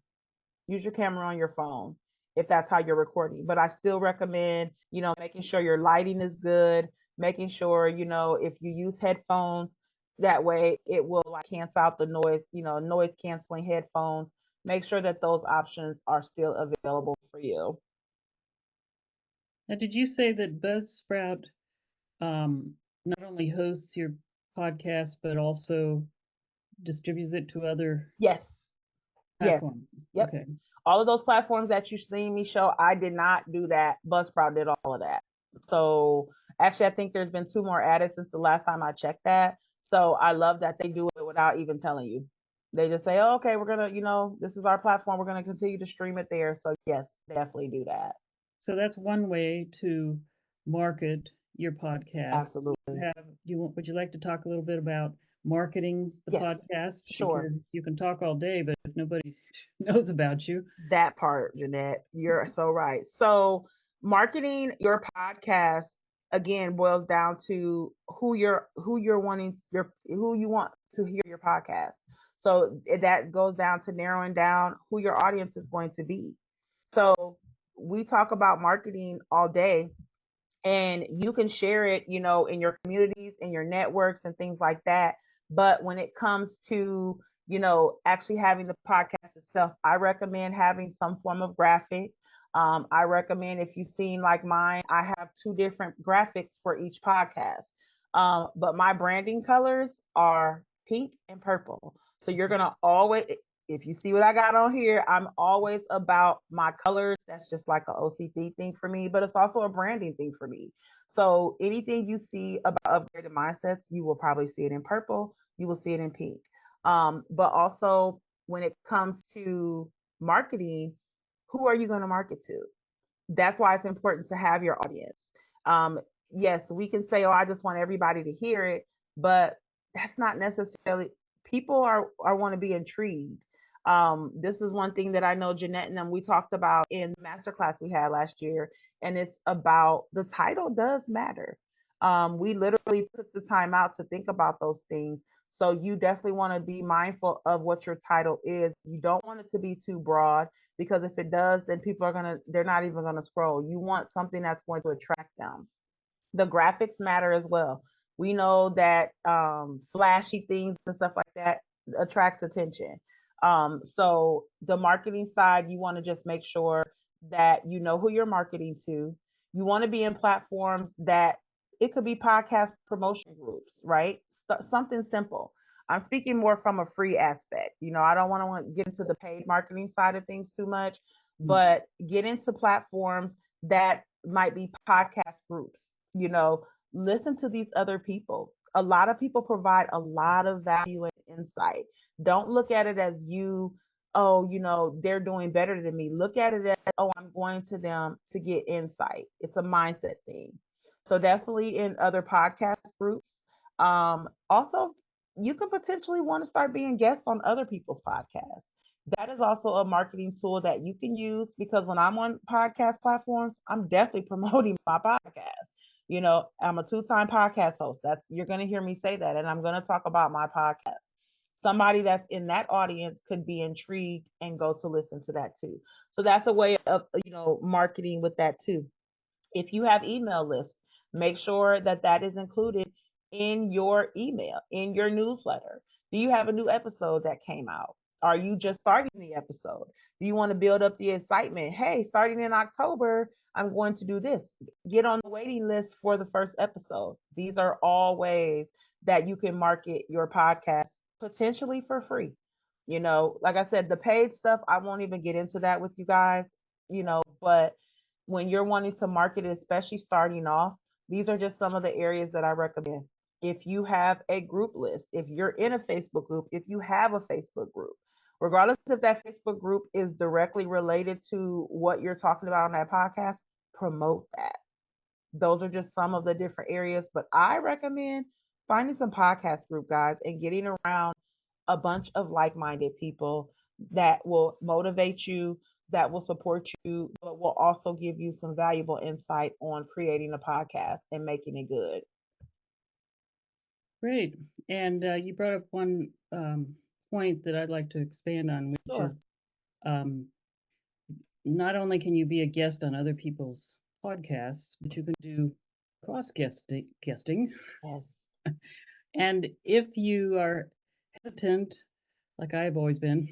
Use your camera on your phone if that's how you're recording. But I still recommend, making sure your lighting is good, making sure, if you use headphones, that way it will like cancel out the noise, noise canceling headphones. Make sure that those options are still available for you. Now, did you say that Buzzsprout not only hosts your podcast, but also distributes it to other Yes. platforms? Yep. Okay. All of those platforms that you seen me show, I did not do that. Buzzsprout did all of that. So actually, I think there's been 2 more added since the last time I checked that. So I love that they do it without even telling you. They just say, oh, okay, we're going to, this is our platform. We're going to continue to stream it there. So yes, definitely do that. So that's one way to market your podcast. Absolutely. Would you like to talk a little bit about marketing the Yes, podcast? sure. Because you can talk all day, but if nobody knows about you. That part, Jeanette, you're so right. So marketing your podcast again boils down to who you want to hear your podcast. So that goes down to narrowing down who your audience is going to be. So we talk about marketing all day, and you can share it, in your communities, in your networks and things like that. But when it comes to, actually having the podcast itself, I recommend having some form of graphic. I recommend, if you've seen like mine, I have 2 different graphics for each podcast. But my branding colors are pink and purple. So you're going to always, if you see what I got on here, I'm always about my colors. That's just like an OCD thing for me, but it's also a branding thing for me. So anything you see about upgraded mindsets, you will probably see it in purple. You will see it in pink. But also when it comes to marketing, who are you going to market to? That's why it's important to have your audience. Um, yes, we can say, oh, I just want everybody to hear it, but that's not necessarily, people are want to be intrigued. This is one thing that I know Jeanette and we talked about in the masterclass we had last year, and it's about the title does matter. We literally took the time out to think about those things. So you definitely want to be mindful of what your title is. You don't want it to be too broad, because if it does, then they're not even gonna scroll. You want something that's going to attract them. The graphics matter as well. We know that flashy things and stuff like that attracts attention. So the marketing side, you want to just make sure that you know who you're marketing to. You want to be in platforms that, it could be podcast promotion groups, right? Something simple. I'm speaking more from a free aspect. I don't want to get into the paid marketing side of things too much, but get into platforms that might be podcast groups. Listen to these other people. A lot of people provide a lot of value and insight. Don't look at it as they're doing better than me. Look at it as, oh, I'm going to them to get insight. It's a mindset thing. So definitely in other podcast groups. Also, you could potentially want to start being guests on other people's podcasts. That is also a marketing tool that you can use, because when I'm on podcast platforms, I'm definitely promoting my podcast. I'm a 2-time podcast host. You're going to hear me say that, and I'm going to talk about my podcast. Somebody that's in that audience could be intrigued and go to listen to that too. So that's a way of, marketing with that too. If you have email lists, make sure that that is included in your email, in your newsletter. Do you have a new episode that came out? Are you just starting the episode? Do you want to build up the excitement? Hey, starting in October, I'm going to do this. Get on the waiting list for the first episode. These are all ways that you can market your podcast potentially for free. Like I said, the paid stuff, I won't even get into that with you guys, but when you're wanting to market it, especially starting off, these are just some of the areas that I recommend. If you have a group list, if you're in a Facebook group, if you have a Facebook group, regardless if that Facebook group is directly related to what you're talking about on that podcast, promote that. Those are just some of the different areas, but I recommend finding some podcast group guys and getting around a bunch of like-minded people that will motivate you, that will support you, but will also give you some valuable insight on creating a podcast and making it good. Great. And you brought up one point that I'd like to expand on, which Sure. is not only can you be a guest on other people's podcasts, but you can do cross guesting. Yes. And if you are hesitant, like I've always been,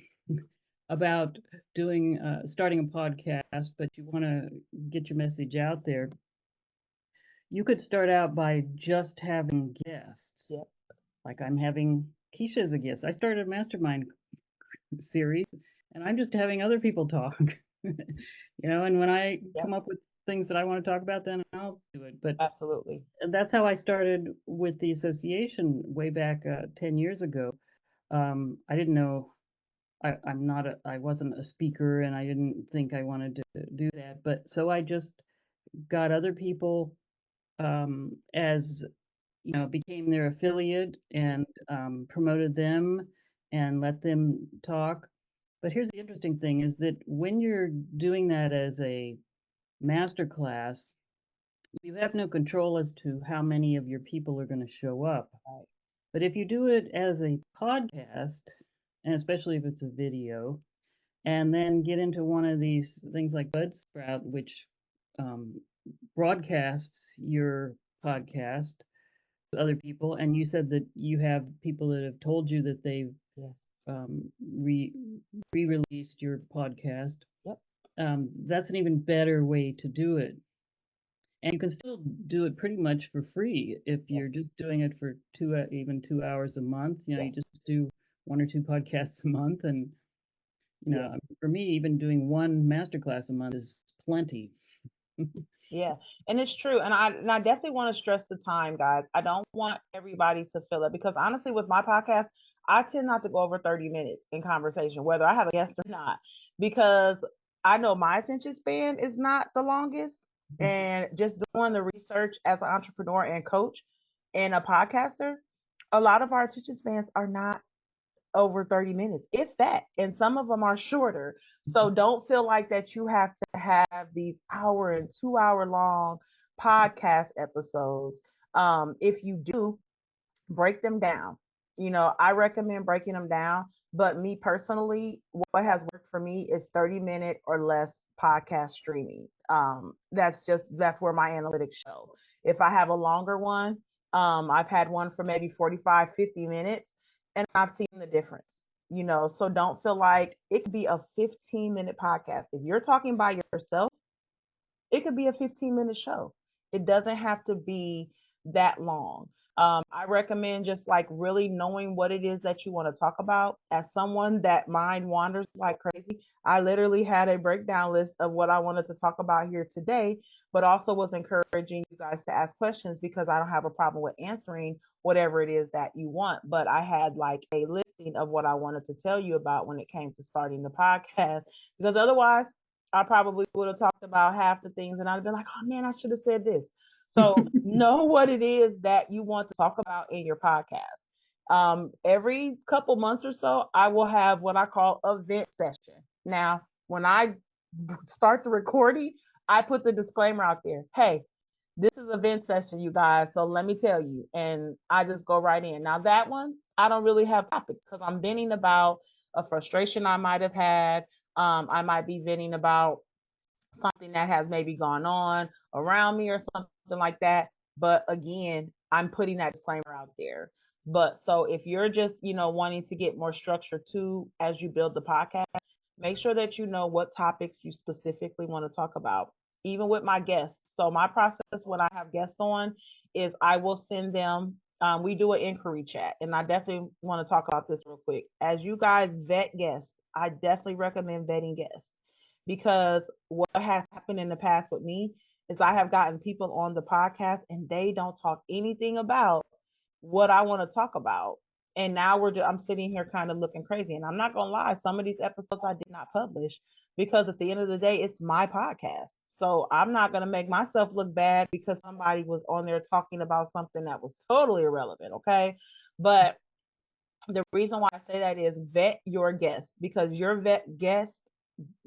about doing starting a podcast, but you want to get your message out there, you could start out by just having guests. Yep. Like I'm having Kisha as a guest. I started a mastermind series, and I'm just having other people talk. And when I Yep. come up with things that I want to talk about, then I'll do it. But Absolutely. that's how I started with the association way back 10 years ago. I didn't know I wasn't a speaker, and I didn't think I wanted to do that. But so I just got other people as became their affiliate and promoted them and let them talk. But here's the interesting thing is that when you're doing that as a master class, you have no control as to how many of your people are going to show up. Right. But if you do it as a podcast, and especially if it's a video, and then get into one of these things like Buzzsprout, which broadcasts your podcast to other people, and you said that you have people that have told you that they've Yes. re-released your podcast. Yep. That's an even better way to do it. And you can still do it pretty much for free if you're Yes. just doing it for even 2 hours a month. You Yes. just do 1 or 2 podcasts a month, and Yeah. for me, even doing one masterclass a month is plenty. Yeah, and it's true. And I definitely want to stress the time, guys. I don't want everybody to feel it because honestly, with my podcast, I tend not to go over 30 minutes in conversation, whether I have a guest or not, because I know my attention span is not the longest. And just doing the research as an entrepreneur and coach and a podcaster, a lot of our attention spans are not over 30 minutes, if that. And some of them are shorter. So don't feel like that you have to have these hour and 2 hour long podcast episodes. If you do, break them down. I recommend breaking them down. But me personally, what has worked for me is 30-minute or less podcast streaming. That's where my analytics show. If I have a longer one, I've had one for maybe 45, 50 minutes, and I've seen the difference. So don't feel like it could be a 15-minute podcast. If you're talking by yourself, it could be a 15-minute show. It doesn't have to be that long. I recommend just like really knowing what it is that you want to talk about. As someone that mind wanders like crazy, I literally had a breakdown list of what I wanted to talk about here today, but also was encouraging you guys to ask questions because I don't have a problem with answering whatever it is that you want. But I had like a listing of what I wanted to tell you about when it came to starting the podcast, because otherwise I probably would have talked about half the things and I'd have been like, oh man, I should have said this. So know what it is that you want to talk about in your podcast. Every couple months or so, I will have what I call a vent session. Now, when I start the recording, I put the disclaimer out there. Hey, this is a vent session, you guys. So let me tell you. And I just go right in. Now, that one, I don't really have topics because I'm venting about a frustration I might have had. I might be venting about something that has maybe gone on around me or something like that. But again, I'm putting that disclaimer out there. But so if you're just, wanting to get more structure too as you build the podcast, make sure that you know what topics you specifically want to talk about, even with my guests. So my process when I have guests on is I will send them, we do an inquiry chat. And I definitely want to talk about this real quick. As you guys vet guests, I definitely recommend vetting guests, because what has happened in the past with me is I have gotten people on the podcast and they don't talk anything about what I want to talk about. And now I'm sitting here kind of looking crazy. And I'm not going to lie, some of these episodes I did not publish because at the end of the day, it's my podcast. So I'm not going to make myself look bad because somebody was on there talking about something that was totally irrelevant. Okay. But the reason why I say that is vet your guest, because your guest,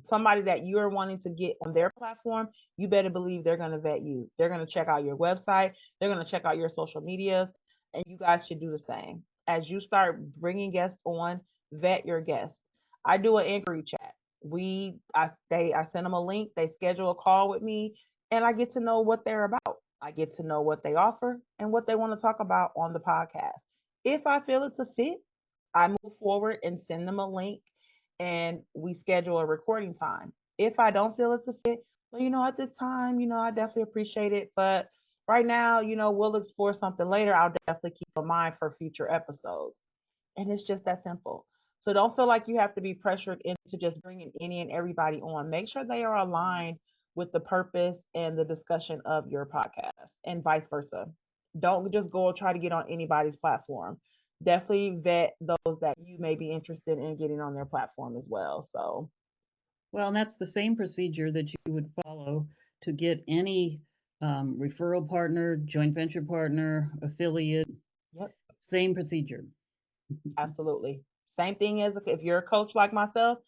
somebody that you're wanting to get on their platform, you better believe they're going to vet you. They're going to check out your website. They're going to check out your social medias, and you guys should do the same. As you start bringing guests on, vet your guest. I do an inquiry chat. I send them a link, they schedule a call with me, and I get to know what they're about. I get to know what they offer and what they want to talk about on the podcast. If I feel it's a fit, I move forward and send them a link and we schedule a recording time. If I don't feel it's a fit, well, at this time, I definitely appreciate it. But right now, we'll explore something later. I'll definitely keep in mind for future episodes. And it's just that simple. So don't feel like you have to be pressured into just bringing any and everybody on. Make sure they are aligned with the purpose and the discussion of your podcast and vice versa. Don't just go try to get on anybody's platform. Definitely vet those that you may be interested in getting on their platform as well. So, Well, and that's the same procedure that you would follow to get any referral partner, joint venture partner, affiliate. yep. Same procedure. Absolutely. Same thing as if you're a coach like myself,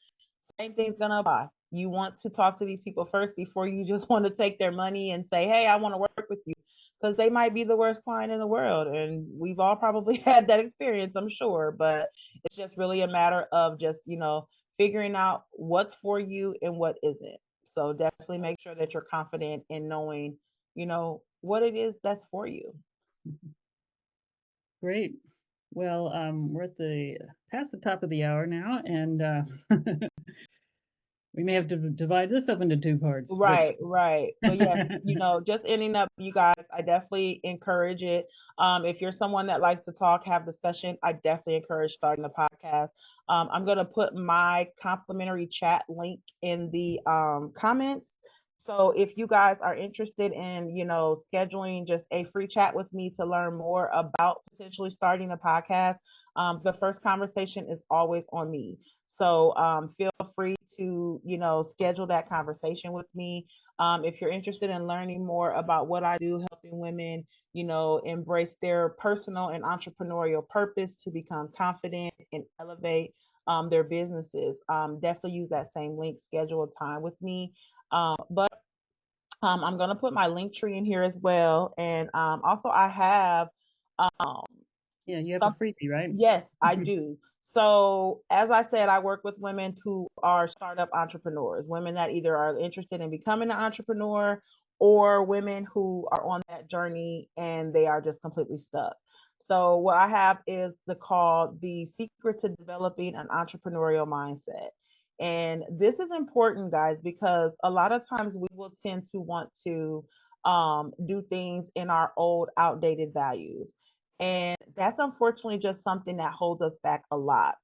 same thing's going to apply. You want to talk to these people first before you just want to take their money and say, hey, I want to work with you. Because they might be the worst client in the world. And we've all probably had that experience, I'm sure. But it's just really a matter of just, figuring out what's for you and what isn't. So definitely make sure that you're confident in knowing, what it is that's for you. Great. Well, we're at the past the top of the hour now, and we may have to divide this up into two parts. Right, right. But yes, just ending up, you guys, I definitely encourage it. If you're someone that likes to talk, have discussion, I definitely encourage starting a podcast. I'm going to put my complimentary chat link in the comments. So if you guys are interested in, scheduling just a free chat with me to learn more about potentially starting a podcast, the first conversation is always on me. So feel free to, schedule that conversation with me. If you're interested in learning more about what I do, helping women, embrace their personal and entrepreneurial purpose to become confident and elevate their businesses, definitely use that same link, schedule a time with me. But I'm going to put my link tree in here as well. And also I have um, Yeah, you have a some, freebie, right? yes, I do. So, as I said, I work with women who are startup entrepreneurs, women that either are interested in becoming an entrepreneur or women who are on that journey and they are just completely stuck. So, what I have is the secret to developing an entrepreneurial mindset. And this is important, guys, because a lot of times we will tend to want to do things in our old, outdated values. And that's unfortunately just something that holds us back a lot.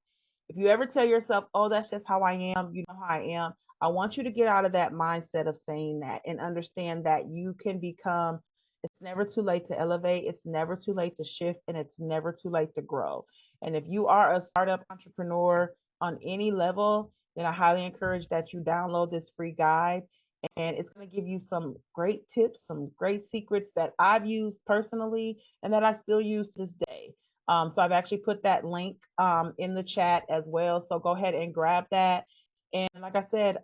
If you ever tell yourself, oh, that's just how I am, you know how I am, I want you to get out of that mindset of saying that and understand that you can become, it's never too late to elevate, it's never too late to shift, and it's never too late to grow. And if you are a startup entrepreneur on any level, then I highly encourage that you download this free guide, and it's going to give you some great tips, some great secrets that I've used personally and that I still use to this day. So I've actually put that link in the chat as well. So go ahead and grab that. And like I said,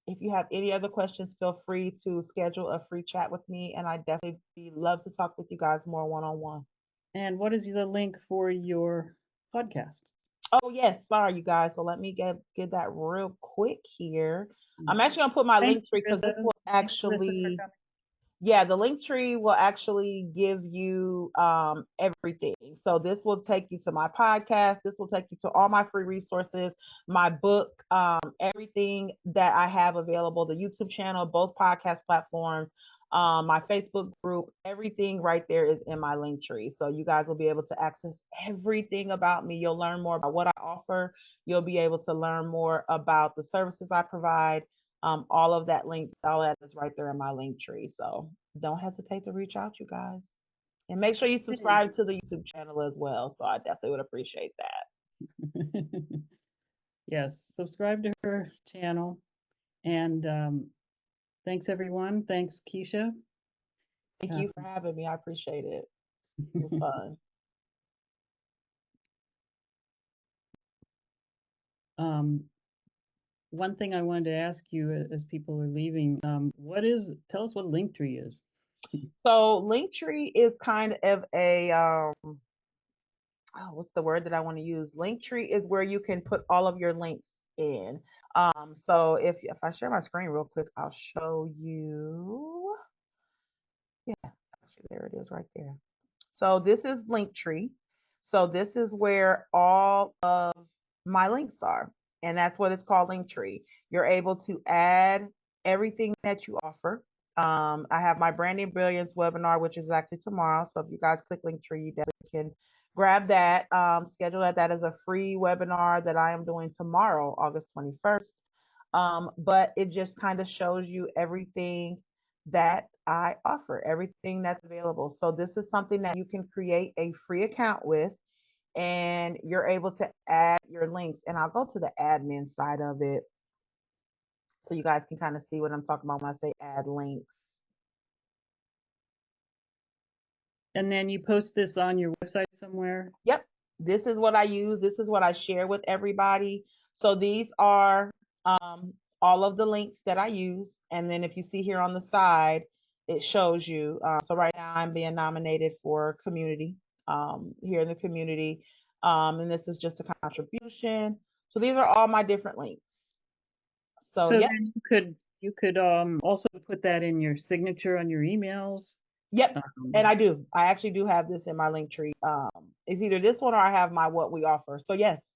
if you have any other questions, feel free to schedule a free chat with me. And I definitely love to talk with you guys more one-on-one. And what is the link for your podcast? Oh yes, sorry you guys. So let me get that real quick here. I'm actually gonna put my Thanks, link tree because this will Thanks, Marissa, for actually, coming. yeah, the link tree will actually give you everything. So this will take you to my podcast. This will take you to all my free resources, my book, everything that I have available, the YouTube channel, both podcast platforms, my Facebook group, everything right there is in my link tree. So you guys will be able to access everything about me. You'll learn more about what I offer. You'll be able to learn more about the services I provide. All of that link, all that is right there in my link tree. So don't hesitate to reach out, you guys. And make sure you subscribe to the YouTube channel as well. So I definitely would appreciate that. Yes, subscribe to her channel. And thanks, everyone. Thanks, Kisha. Thank you for having me. I appreciate it. It was fun. One thing I wanted to ask you as people are leaving, tell us what Linktree is. So Linktree is kind of a what's the word that I want to use? Linktree is where you can put all of your links in. So if I share my screen real quick, I'll show you. Yeah, actually, there it is right there. So this is Linktree. So this is where all of my links are. And that's what it's called, Linktree. You're able to add everything that you offer. I have my Branding Brilliance webinar, which is actually tomorrow. So if you guys click Linktree, you definitely can grab that. Schedule that. That is a free webinar that I am doing tomorrow, August 21st. But it just kind of shows you everything that I offer, everything that's available. So this is something that you can create a free account with, and you're able to add your links. And I'll go to the admin side of it so you guys can kind of see what I'm talking about when I say add links. And then you post this on your website somewhere? Yep. This is what I use. This is what I share with everybody. So these are all of the links that I use. And then if you see here on the side, it shows you. So right now I'm being nominated for community here in the community. And this is just a contribution. So these are all my different links. So yep. Then you could also put that in your signature on your emails. Yep. And I do. I actually do have this in my link tree. It's either this one or I have my what we offer. So yes,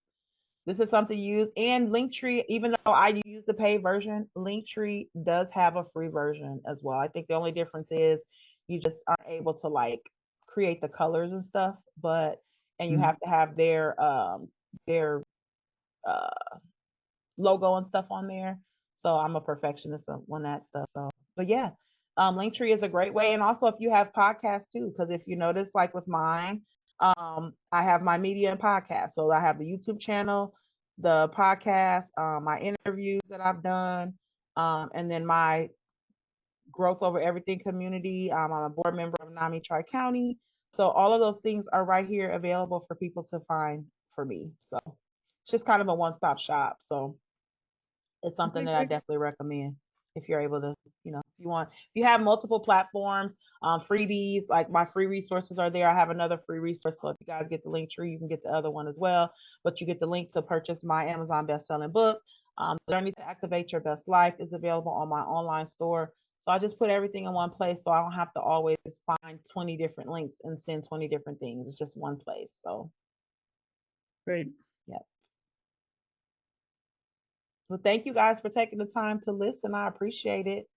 this is something you use. And Linktree, even though I use the paid version, Linktree does have a free version as well. I think the only difference is you just aren't able to like create the colors and stuff, and you have to have their logo and stuff on there. So I'm a perfectionist on that stuff. So, but yeah, Linktree is a great way. And also if you have podcasts too, because if you notice, like with mine, I have my media and podcast. So I have the YouTube channel, the podcast, my interviews that I've done, and then my Growth Over Everything community. I'm a board member of NAMI Tri-County. So all of those things are right here available for people to find for me. So it's just kind of a one-stop shop. So it's something that I definitely recommend if you're able to, if you have multiple platforms, freebies, like my free resources are there. I have another free resource. So if you guys get the link tree, you can get the other one as well. But you get the link to purchase my Amazon best-selling book. Learning to Activate Your Best Life is available on my online store. So I just put everything in one place so I don't have to always find 20 different links and send 20 different things. It's just one place. So Great. yeah. Well, thank you guys for taking the time to listen. I appreciate it.